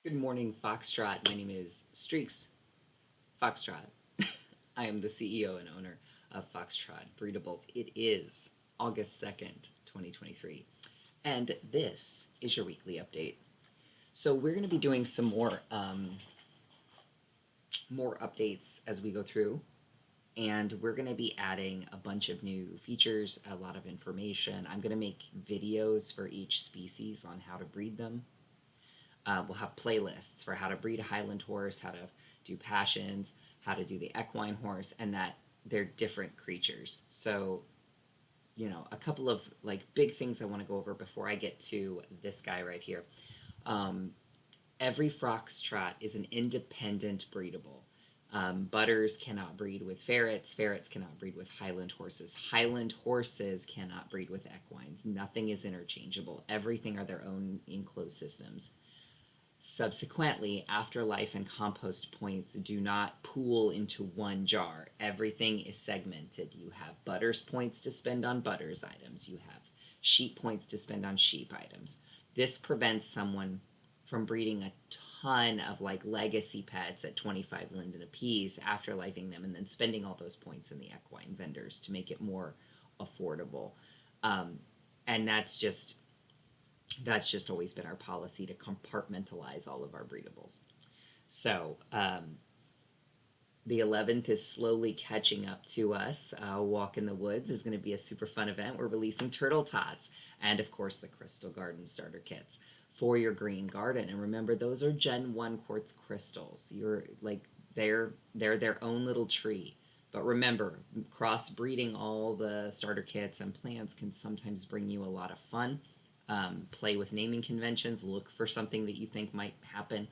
Good morning, Foxtrot. My name is Streaks Foxtrot. I am the CEO and owner of Foxtrot Breedables. It is August 2nd, 2023, and this is your weekly update. So we're going to be doing some more updates as we go through, and we're going to be adding a bunch of new features, a lot of information. I'm going to make videos for each species on how to breed them. We'll have playlists for how to breed a Highland horse, how to do passions, how to do the equine horse, and that they're different creatures. So, a couple of like big things I want to go over before I get to this guy right here. Um, every Foxtrot is an independent breedable. Butters cannot breed with ferrets. Ferrets cannot breed with Highland horses. Highland horses cannot breed with equines. Nothing is interchangeable. Everything are their own enclosed systems. Subsequently, afterlife and compost points do not pool into one jar. Everything is segmented. You have butters points to spend on butters items. You have sheep points to spend on sheep items. This prevents someone from breeding a ton of like legacy pets at 25 linden apiece, afterlifing them, and then spending all those points in the equine vendors to make it more affordable. And that's just always been our policy to compartmentalize all of our breedables. So the 11th is slowly catching up to us. Walk in the Woods is going to be a super fun event. We're releasing turtle tots and, of course, the Crystal Garden starter kits for your green garden. And remember, those are Gen 1 quartz crystals. They're their own little tree. But remember, crossbreeding all the starter kits and plants can sometimes bring you a lot of fun. Play with naming conventions. Look for something that you think might happen.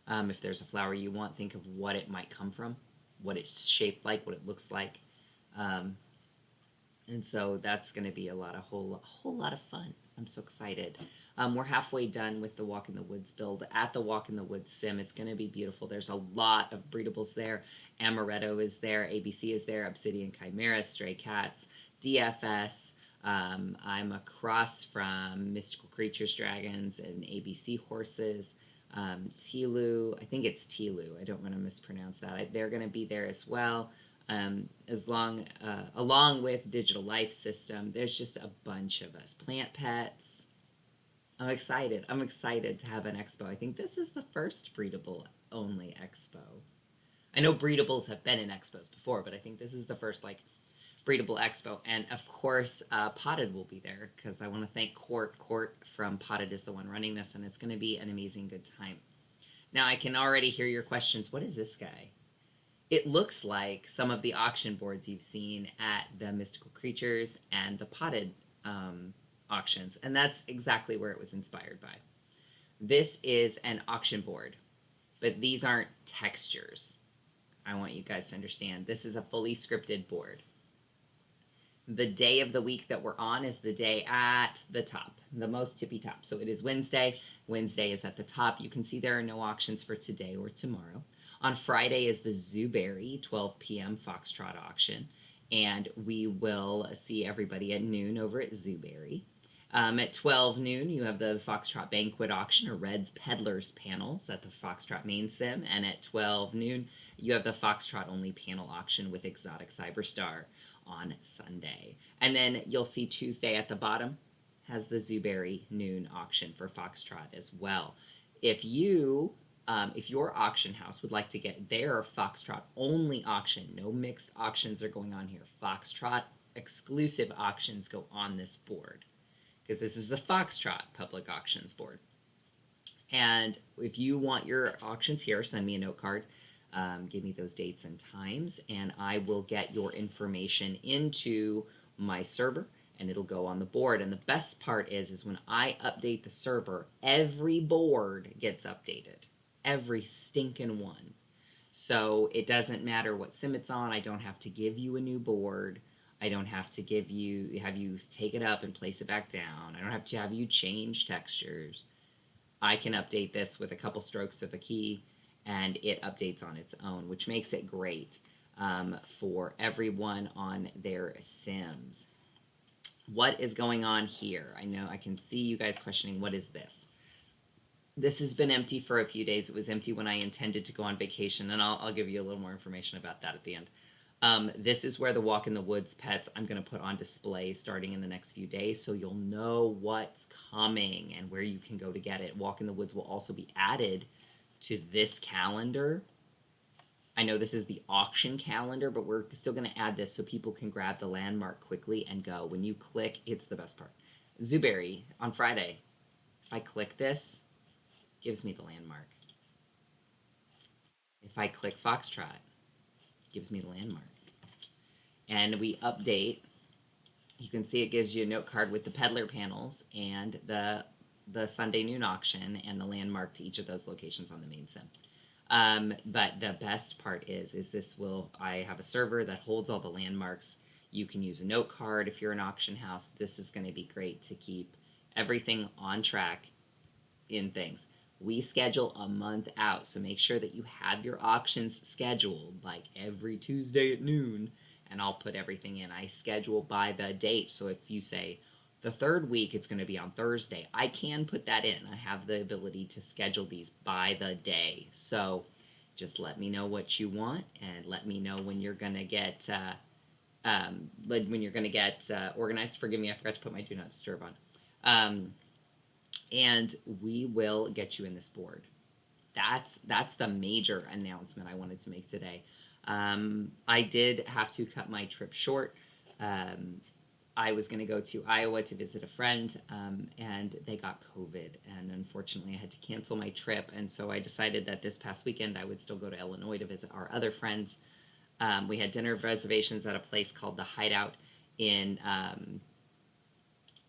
If there's a flower you want, think of what it might come from, what it's shaped like, what it looks like. Um, and so that's going to be a whole lot of fun. I'm so excited. We're halfway done with the Walk in the Woods build at the Walk in the Woods sim. It's going to be beautiful. There's a lot of breedables there. Amaretto is there. ABC is there. Obsidian Chimera, Stray Cats, DFS. I'm across from Mystical Creatures, Dragons, and ABC Horses. Tilu, I think it's Tilu. I don't want to mispronounce that. They're going to be there as well. Along with Digital Life System, there's just a bunch of us. Plant Pets. I'm excited. I'm excited to have an expo. I think this is the first breedable only expo. I know breedables have been in expos before, but I think this is the first breedable expo. And of course, Potted will be there because I want to thank Court. Court from Potted is the one running this, and it's going to be an amazing good time. Now, I can already hear your questions. What is this guy? It looks like some of the auction boards you've seen at the Mystical Creatures and the Potted auctions, and that's exactly where it was inspired by. This is an auction board, but these aren't textures. I want you guys to understand. This is a fully scripted board. The day of the week that we're on is the day at the top, the most tippy top. So it is Wednesday. Wednesday is at the top. You can see there are no auctions for today or tomorrow. On Friday is the Zooberry 12 p.m. Foxtrot auction, and we will see everybody at noon over at Zooberry. At 12 noon, you have the Foxtrot Banquet auction or Red's Peddlers panels at the Foxtrot main sim, and at 12 noon, you have the Foxtrot only panel auction with Exotic Cyberstar on Sunday. And then you'll see Tuesday at the bottom has the Zooberry noon auction for Foxtrot as well. If your auction house would like to get their Foxtrot only auction, no mixed auctions are going on here. Foxtrot exclusive auctions go on this board because this is the Foxtrot public auctions board. And if you want your auctions here, send me a note card. Give me those dates and times, and I will get your information into my server, and it'll go on the board. And the best part is when I update the server, every board gets updated. Every stinking one. So it doesn't matter what sim it's on. I don't have to give you a new board. I don't have to have you take it up and place it back down. I don't have to have you change textures. I can update this with a couple strokes of a key, and it updates on its own, which makes it great for everyone on their sims. What is going on here? I know I can see you guys questioning, what is this? This has been empty for a few days. It was empty when I intended to go on vacation, and I'll give you a little more information about that at the end. This is where the Walk in the Woods pets I'm going to put on display starting in the next few days, so you'll know what's coming and where you can go to get it. Walk in the Woods will also be added to this calendar. I know this is the auction calendar, but we're still going to add this so people can grab the landmark quickly and go. When you click, it's the best part. Zooberry on Friday. If I click this, it gives me the landmark. If I click Foxtrot, it gives me the landmark. And we update. You can see it gives you a note card with the peddler panels and the Sunday noon auction and the landmark to each of those locations on the main sim. But the best part is I have a server that holds all the landmarks. You can use a note card if you're an auction house. This is going to be great to keep everything on track in things. We schedule a month out, so make sure that you have your auctions scheduled like every Tuesday at noon, and I'll put everything in. I schedule by the date, so if you say the third week it's going to be on Thursday, I can put that in. I have the ability to schedule these by the day. So just let me know what you want, and let me know when you're going to get organized. Forgive me, I forgot to put my do not disturb on. And we will get you in this board. That's the major announcement I wanted to make today. I did have to cut my trip short. I was going to go to Iowa to visit a friend, and they got COVID, and unfortunately I had to cancel my trip. And so I decided that this past weekend I would still go to Illinois to visit our other friends. We had dinner reservations at a place called the Hideout in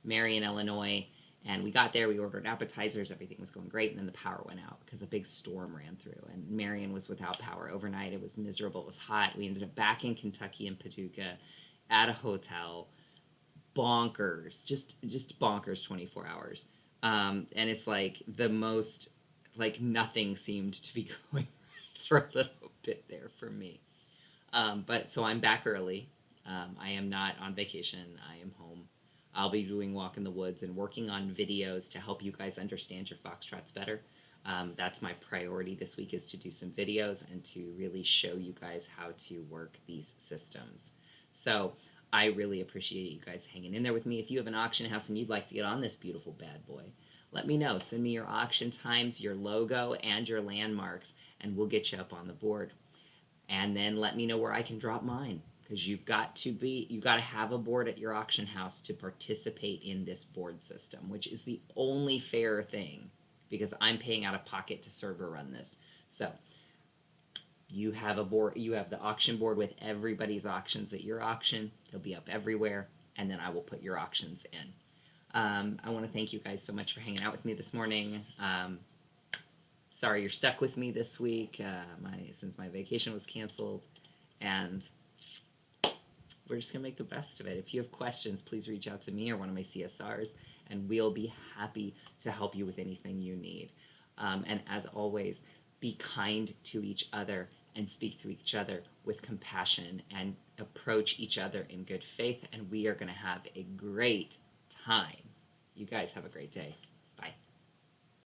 Marion, Illinois. And we got there, we ordered appetizers, everything was going great, and then the power went out because a big storm ran through, and Marion was without power overnight. It was miserable, it was hot. We ended up back in Kentucky in Paducah at a hotel. Bonkers, just bonkers 24 hours. And it's like the most, like nothing seemed to be going right for a little bit there for me. But so I'm back early. I am not on vacation, I am home. I'll be doing Walk in the Woods and working on videos to help you guys understand your Foxtrots better. That's my priority this week, is to do some videos and to really show you guys how to work these systems. So I really appreciate you guys hanging in there with me. If you have an auction house and you'd like to get on this beautiful bad boy, let me know. Send me your auction times, your logo, and your landmarks, and we'll get you up on the board. And then let me know where I can drop mine, because you've got to have a board at your auction house to participate in this board system, which is the only fair thing, because I'm paying out of pocket to server run this. So you have a board, you have the auction board with everybody's auctions at your auction. They'll be up everywhere, and then I will put your auctions in. I want to thank you guys so much for hanging out with me this morning. Sorry you're stuck with me this week, since my vacation was canceled, and we're just going to make the best of it. If you have questions, please reach out to me or one of my CSRs, and we'll be happy to help you with anything you need. And as always, be kind to each other and speak to each other with compassion and approach each other in good faith, and we are going to have a great time. You guys have a great day.